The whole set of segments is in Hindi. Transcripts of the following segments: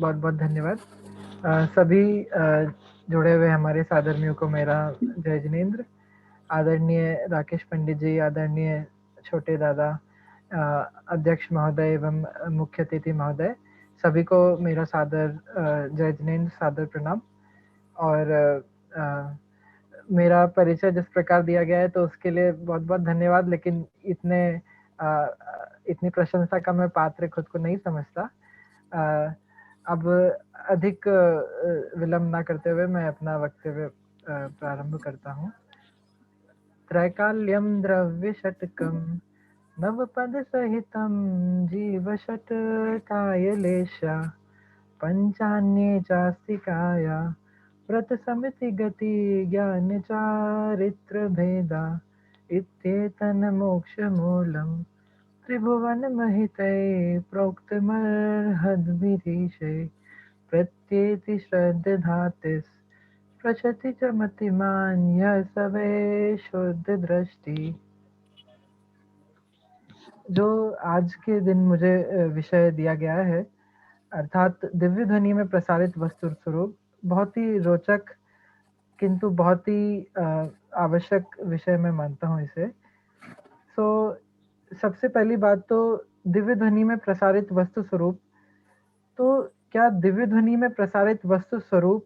बहुत बहुत धन्यवाद। सभी जुड़े हुए हमारे साधर्मियों को मेरा जय जिनेन्द्र। आदरणीय राकेश पंडित जी, आदरणीय छोटे दादा, अध्यक्ष महोदय एवं मुख्य अतिथि महोदय, सभी को मेरा सादर जय जिनेन्द्र, सादर प्रणाम। और मेरा परिचय जिस प्रकार दिया गया है तो उसके लिए बहुत बहुत धन्यवाद, लेकिन इतनी प्रशंसा का मैं पात्र खुद को नहीं समझता। अब अधिक विलंब ना करते हुए मैं अपना वक्तव्य प्रारंभ करता हूँ। त्रैकाल्यं द्रव्यषट्कं नवपदसहितं जीवषट्कायलेश पञ्चान्ये चास्तिकाया व्रतसमितिगति ज्ञानचारित्रभेदा इत्येतन्मोक्षमूलं त्रिभुवनमहितै प्रोक्तमर्हद्भिरीशे प्रत्येति श्रद्धधातिस् प्रचति च मतिमान् यः सवे शुद्ध दृष्टि। जो आज के दिन मुझे विषय दिया गया है, अर्थात दिव्य ध्वनि में प्रसारित वस्तु स्वरूप, बहुत ही रोचक किंतु बहुत ही आवश्यक विषय मैं मानता हूँ इसे। सबसे पहली बात तो दिव्य ध्वनि में प्रसारित वस्तु स्वरूप, तो क्या दिव्य ध्वनि में प्रसारित वस्तु स्वरूप,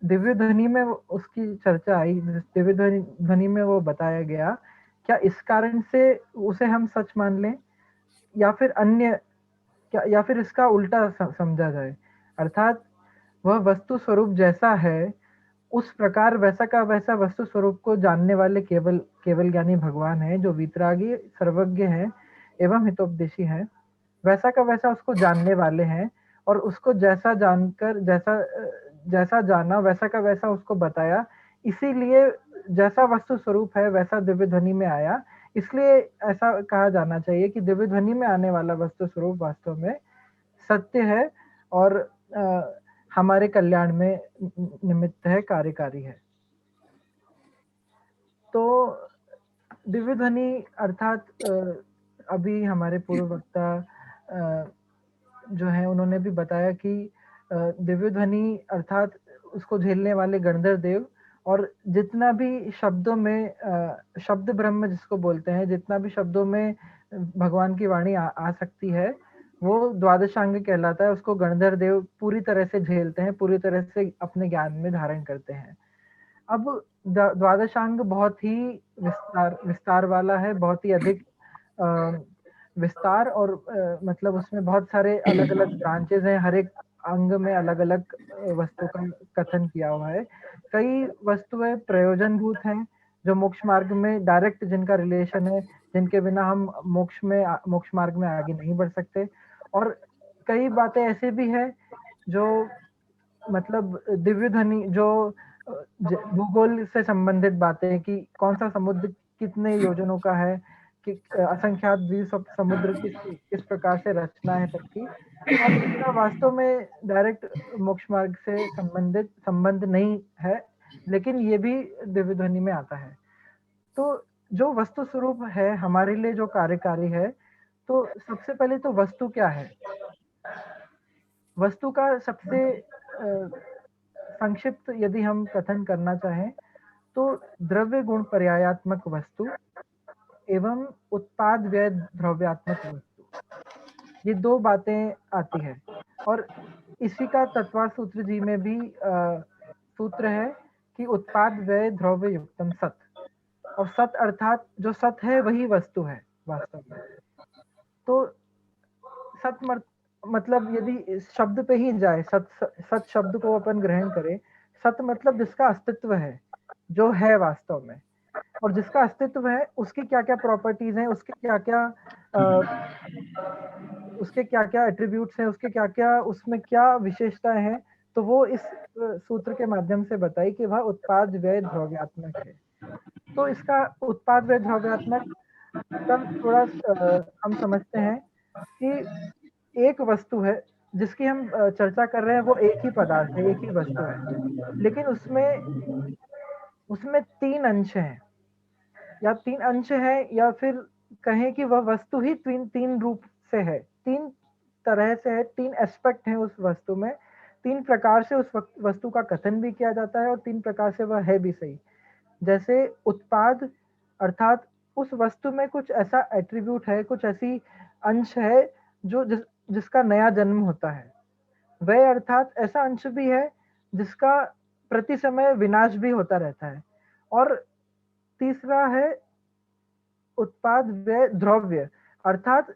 दिव्य ध्वनि में उसकी चर्चा आई, दिव्य ध्वनि में वो बताया गया, क्या इस कारण से उसे हम सच मान लें या फिर अन्य, क्या या फिर इसका उल्टा समझा जाए, अर्थात वह वस्तु स्वरूप जैसा है उस प्रकार वैसा का वैसा वस्तु स्वरूप को जानने वाले केवल ज्ञानी भगवान है, जो वीतरागी सर्वज्ञ है एवं हितोपदेशी है। वैसा का वैसा उसको जानने वाले हैं और उसको जैसा जानकर जैसा जाना वैसा का वैसा उसको बताया, इसीलिए जैसा वस्तु स्वरूप है वैसा दिव्य ध्वनि में आया। इसलिए ऐसा कहा जाना चाहिए कि दिव्य ध्वनि में आने वाला वस्तु स्वरूप वास्तव में सत्य है और हमारे कल्याण में निमित्त है, कार्यकारी है। तो दिव्य ध्वनि अर्थात अभी हमारे पूर्व वक्ता जो है उन्होंने भी बताया कि दिव्य ध्वनि अर्थात उसको झेलने वाले गणधर देव, और जितना भी शब्दों में शब्द ब्रह्म जिसको बोलते हैं, जितना भी शब्दों में भगवान की वाणी आ सकती है वो द्वादशांग कहलाता है। उसको गणधर देव पूरी तरह से झेलते हैं, पूरी तरह से अपने ज्ञान में धारण करते हैं। अब द्वादशांग बहुत ही विस्तार वाला है, बहुत ही अधिक विस्तार और मतलब उसमें बहुत सारे अलग अलग ब्रांचेस हैं, हर एक अंग में अलग अलग वस्तु का कथन किया हुआ है। कई वस्तुएं प्रयोजनभूत हैं जो मोक्ष मार्ग में डायरेक्ट जिनका रिलेशन है, जिनके बिना हम मोक्ष मार्ग में आगे नहीं बढ़ सकते, और कई बातें ऐसे भी है जो मतलब दिव्य ध्वनि जो भूगोल से संबंधित बातें, कि कौन सा समुद्र कितने योजनों का है, कि असंख्यात द्वीप समुद्र किस प्रकार से रचना है सबकी। अब इसका वास्तव में डायरेक्ट मोक्ष मार्ग से संबंध नहीं है, लेकिन ये भी दिव्य ध्वनि में आता है। तो जो वस्तु स्वरूप है हमारे लिए जो कार्यकारी है, तो सबसे पहले तो वस्तु क्या है। वस्तु का सबसे संक्षिप्त यदि हम कथन करना चाहें तो द्रव्य गुण पर्यायात्मक वस्तु एवं उत्पाद व्यय द्रव्यात्मक वस्तु, ये दो बातें आती है। और इसी का तत्वार सूत्र जी में भी सूत्र है कि उत्पाद व्यय द्रव्य युक्तम सत, और सत अर्थात जो सत है वही वस्तु है वास्तव में। तो सत मतलब यदि इस शब्द पे ही जाए, सत शब्द को अपन ग्रहण करें, सत मतलब जिसका अस्तित्व है, जो है वास्तव में, और जिसका अस्तित्व है उसकी क्या क्या प्रॉपर्टीज हैं, उसके क्या क्या एट्रीब्यूट्स हैं, उसके क्या क्या उसमें क्या विशेषताएं हैं, तो वो इस सूत्र के माध्यम से बताई कि वह उत्पाद व्यय द्रव्यात्मक है। तो इसका उत्पाद व्यय द्रव्यात्मक का थोड़ा हम समझते हैं कि एक वस्तु है जिसकी हम चर्चा कर रहे हैं, वो एक ही पदार्थ है, एक ही वस्तु है, लेकिन उसमें तीन अंश हैं, या फिर कहें कि वह वस्तु ही तीन रूप से है, तीन तरह से है, 3 एस्पेक्ट हैं उस वस्तु में, 3 प्रकार से उस वस्तु का कथन भी किया जाता है और 3 प्रकार से वह है भी सही। जैसे उत्पाद अर्थात उस वस्तु में कुछ ऐसा एट्रिब्यूट है, कुछ ऐसी अंश है जो जिसका नया जन्म होता है। वह अर्थात ऐसा अंश भी है जिसका प्रति समय विनाश भी होता रहता है। और तीसरा है उत्पाद व्यय द्रव्य अर्थात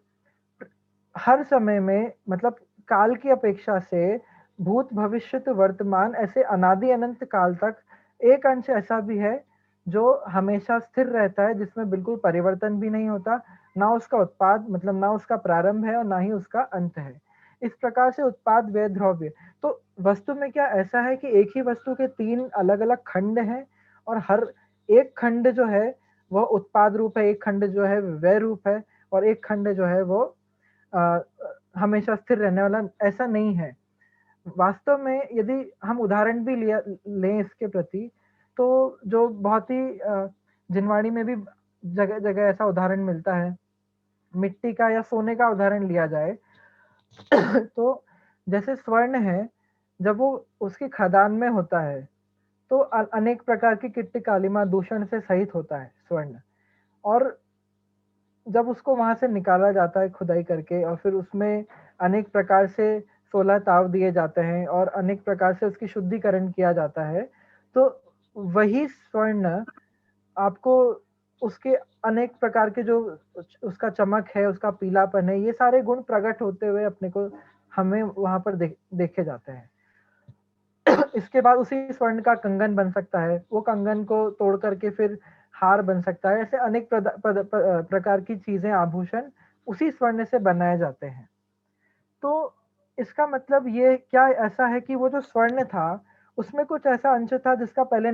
हर समय में मतलब काल की अपेक्षा से भूत भविष्यत वर्तमान ऐसे अनादि अनंत काल तक एक अंश ऐसा भी है जो हमेशा स्थिर रहता है, जिसमें बिल्कुल परिवर्तन भी नहीं होता, ना उसका उत्पाद मतलब ना उसका प्रारंभ है और ना ही उसका अंत है। इस प्रकार से उत्पाद व्यय द्रव्य। तो वस्तु में क्या ऐसा है कि एक ही वस्तु के 3 अलग-अलग खंड हैं और हर एक खंड जो है वह उत्पाद रूप है, एक खंड जो है व्यय रूप है और एक खंड जो है वो अ, हमेशा स्थिर रहने वाला ऐसा नहीं है। वास्तव में यदि हम उदाहरण भी लिया लें इसके प्रति, तो जो बहुत ही जिनवाणी में भी जगह-जगह ऐसा उदाहरण मिलता है। मिट्टी का या सोने का उदाहरण लिया जाए, तो जैसे स्वर्ण है, जब वो उसकी खदान में होता है, तो अनेक प्रकार की कीट कालिमा दूषण से सहित होता है स्वर्ण। और जब उसको वहाँ से निकाला जाता है खुदाई करके और फिर उसमें अनेक प्रकार से 16 ताव दिए जाते हैं और अनेक प्रकार से उसकी शुद्धिकरण किया जाता है, तो वही स्वर्ण आपको उसके अनेक प्रकार के जो उसका चमक है, उसका पीलापन है, ये सारे गुण प्रकट होते हुए अपने को हमें वहाँ पर देखे जाते हैं। इसके बाद उसी स्वर्ण का कंगन बन सकता है, वो कंगन को तोड़ करके फिर हार बन सकता है, ऐसे अनेक प्रकार की चीज़ें, आभूषण उसी स्वर्ण से बनाए जाते हैं। तो इसका मतलब ये क्या ऐसा है कि वो जो स्वर्ण था, उसमें कुछ ऐसा अंश था जिसका पहले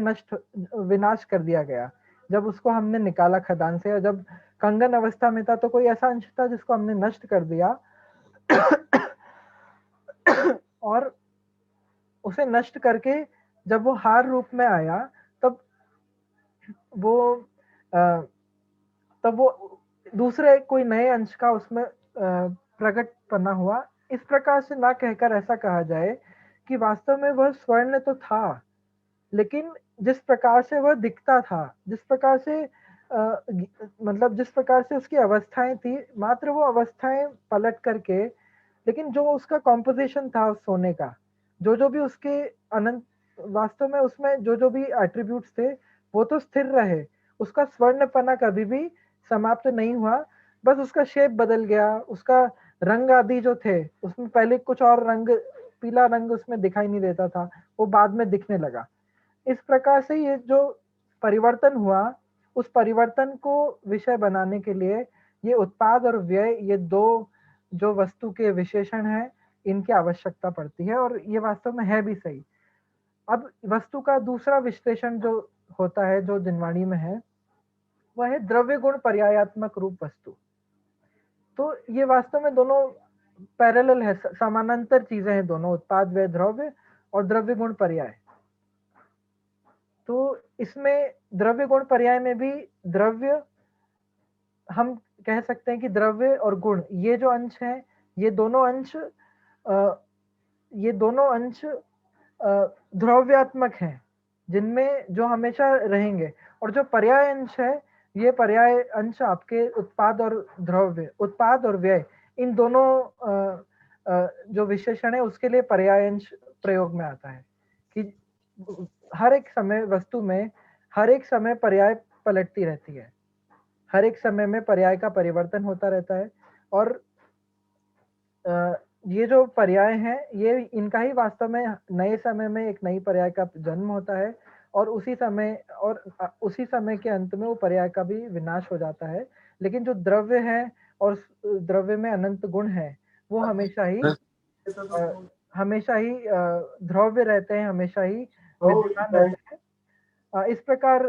विनाश कर दिया गया। जब उसको हमने निकाला खदान से और जब कंगन अवस्था में था, तो कोई ऐसा अंश था जिसको हमने नष्ट कर दिया और उसे नष्ट करके जब वो हार रूप में आया, तब वो अ, तब वो दूसरे कोई नए अंश का उसमें प्रकट पना हुआ। इस प्रकार से ना कहकर ऐसा कहा जाए कि वास्तव में वह स्वर्ण तो था, लेकिन जिस प्रकार से वह दिखता था, जिस प्रकार से मतलब जिस प्रकार से उसकी अवस्थाएँ थी, मात्र वो अवस्थाएँ पलट करके लेकिन जो उसका कॉम्पोज़िशन था उस सोने का, जो-जो भी उसके अनंत वास्तव में उसमें जो-जो भी एट्रिब्यूट्स थे, वो तो स्थिर रहे। उसका स्वर्णपना कभी भी समाप्त नहीं हुआ, बस उसका शेप बदल गया, उसका रंग आदि जो थे, उसमें पहले कुछ और रंग पीला रंग उसमें दिखाई नहीं देता था, वो बाद में दिखने लगा। इस प्रकार से ये जो परिवर्तन हुआ, उस परिवर्तन को विषय बनाने के लिए ये उत्पाद और व्यय ये 2 जो वस्तु के विशेषण हैं, इनकी आवश्यकता पड़ती है और ये वास्तव में है भी सही। अब वस्तु का दूसरा विश्लेषण जो होता है, जो जिनवाणी में है, वह है द्रव्य गुण पर्यायात्मक रूप वस्तु। तो ये वास्तव में दोनों पैरेलल है, समानांतर चीज़ें हैं दोनों, उत्पाद व्यय द्रव्य और द्रव्य गुण पर्याय। तो इसमें द्रव्य गुण पर्याय में भी द्रव्य हम कह सकते हैं कि द्रव्य और गुण ये जो अंश हैं, ये दोनों अंश ये दोनों अंश द्रव्यात्मक हैं, जिनमें जो हमेशा रहेंगे और जो पर्याय अंश है, ये पर्याय अंश आपके उत्पाद और व्यय इन दोनों जो विशेषण है उसके लिए पर्याय अंश प्रयोग में आता है कि हर एक समय वस्तु में हर एक समय पर्याय पलटती रहती है। हर एक समय में पर्याय का परिवर्तन होता रहता है और अ, ये जो पर्याय हैं, ये इनका ही वास्तव में नए समय में एक नई पर्याय का जन्म होता है और उसी समय के अंत में वो पर्याय का भी विनाश हो जाता है। लेकिन जो द्रव्य है और द्रव्य में अनंत गुण हैं, वो अ, हमेशा ही ध्रुव्य रहते हैं, हमेशा ही विद्यमान रहते हैं। इस प्रकार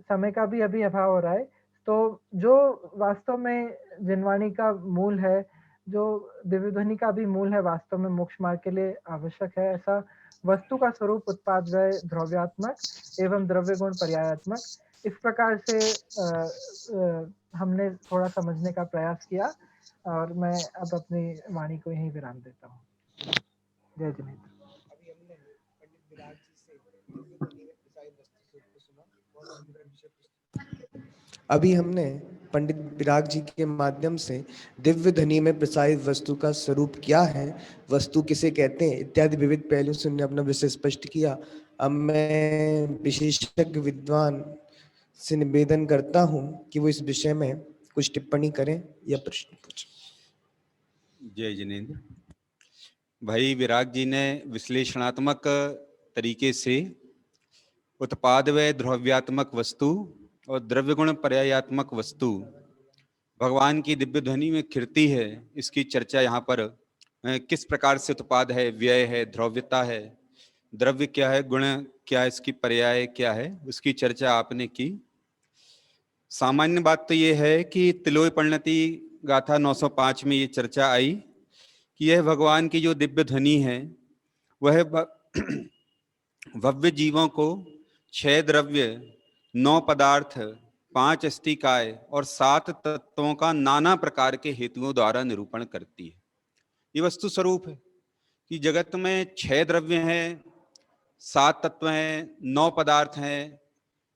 समय का भी अभी अभाव हो रहा है। तो जो वास्तव में जिनवाणी का मूल है, जो दिव्य ध्वनि का भी मूल है वास्तव में मोक्ष मार्ग के लिए आवश्यक है, ऐसा वस्तु का स्वरूप उत्पाद व्यय द्रव्यात्मक एवं द्रव्य गुण पर्यायात्मक। इस प्रकार से हमने थोड़ा समझने का प्रयास किया। और मैं अब अपनी वाणी को यहीं विराम देता हूँ। जय जिनेन्द्र। अभी हमने पंडित विराग जी के माध्यम से दिव्य ध्वनि में प्रसारित वस्तु का स्वरूप क्या है, वस्तु किसे कहते हैं इत्यादि विविध पहलू से उन्होंने अपना विषय स्पष्ट किया। अब मैं विशेषज्ञ विद्वान से निवेदन करता हूं कि वो इस विषय में कुछ टिप्पणी करें या प्रश्न पूछें। जय जिनेन्द्र। भाई विराग जी ने विश्लेषणात्मक तरीके से उत्पाद व द्रव्यात्मक वस्तु और द्रव्य गुण पर्यायात्मक वस्तु भगवान की दिव्य ध्वनि में खिरती है, इसकी चर्चा यहाँ पर किस प्रकार से उत्पाद है, व्यय है, द्रव्यता है, द्रव्य क्या है, गुण क्या है, इसकी पर्याय क्या है, उसकी चर्चा आपने की। सामान्य बात तो ये है कि तिलोय परिणति गाथा 905 में ये चर्चा आई कि यह भगवान की जो दिव्य ध्वनि है वह भव्य जीवों को 6 द्रव्य, 9 पदार्थ, 5 अस्तिकाय और 7 तत्वों का नाना प्रकार के हेतुओं द्वारा निरूपण करती है। ये वस्तु स्वरूप है कि जगत में 6 द्रव्य हैं, 7 तत्व हैं, 9 पदार्थ हैं,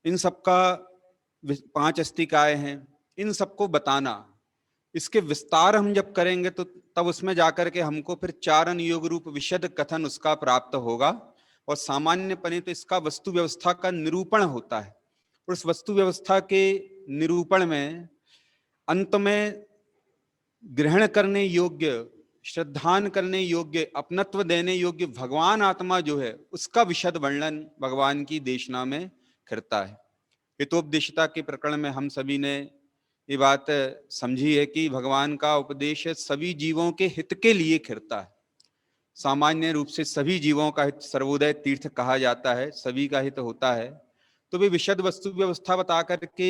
इन सबका 5 अस्तिकाय हैं, इन सबको बताना, इसके विस्तार हम जब करेंगे तो तब उसमें जाकर के हमको फिर चारण योग रूप विशद कथन उसका प्राप्त होगा। और सामान्य पने तो इसका वस्तु व्यवस्था का निरूपण होता है, और उस वस्तु व्यवस्था के निरूपण में अंत में ग्रहण करने योग्य, श्रद्धान करने योग्य, अपनत्व देने योग्य भगवान आत्मा जो है उसका विशद वर्णन भगवान की देशना में करता है। हितोपदेशता के प्रकरण में हम सभी ने ये बात समझी है कि भगवान का उपदेश सभी जीवों के हित के लिए खिरता है। सामान्य रूप से सभी जीवों का हित सर्वोदय तीर्थ कहा जाता है, सभी का हित होता है। तो वे विशद वस्तु व्यवस्था बता करके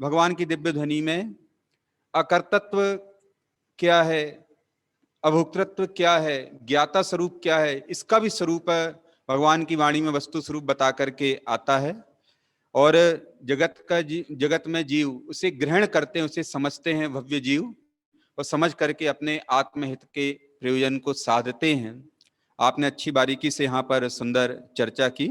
भगवान की दिव्य ध्वनि में अकर्तत्व क्या है, अभोक्तृत्व क्या है, ज्ञाता स्वरूप क्या है, इसका भी स्वरूप भगवान की वाणी में वस्तु स्वरूप बता करके आता है। और जगत में जीव उसे ग्रहण करते हैं, उसे समझते हैं भव्य जीव, और समझ करके अपने आत्महित के प्रयोजन को साधते हैं। आपने अच्छी बारीकी से यहाँ पर सुंदर चर्चा की।